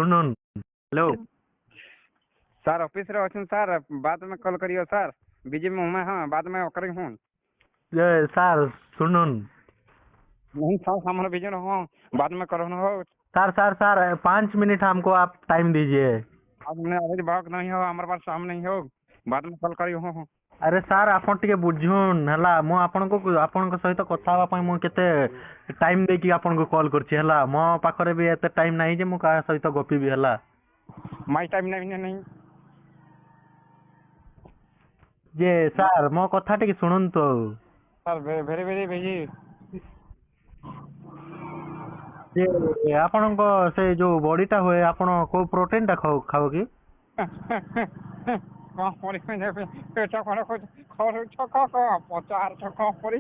सुनुन hello. Sir office रे अछन sir, बाद में कॉल करियो सर। बिजी में हूँ मैं, हाँ बाद में करी हूँ। ये सर सुनुन। नहीं सर सामने बिजी हूँ, बाद में करो हो। सर सर सर 5 मिनट हमको आप टाइम दीजिए। हमने अभी बात नहीं हो, हमारे पास सामने नहीं हो, बाद में कॉल करी हूँ। अरे सर आपण टिके बुझुन हला, मो आपनको आपनक सहित कथा हवा पई मो केते टाइम देकी आपनको कॉल करछि हला। मो पाखरे भी एते टाइम नाही जे मो का सहित गपी भी हला। माई टाइम नहीं जे सर मो कथा टिके सुनुन तो। Sir, very very busy. जे आपनक से जो बॉडीटा होए आपण को प्रोटीन टा खाओ की? कौन परी पेटा खड़ा खड़ छक पचार छक परी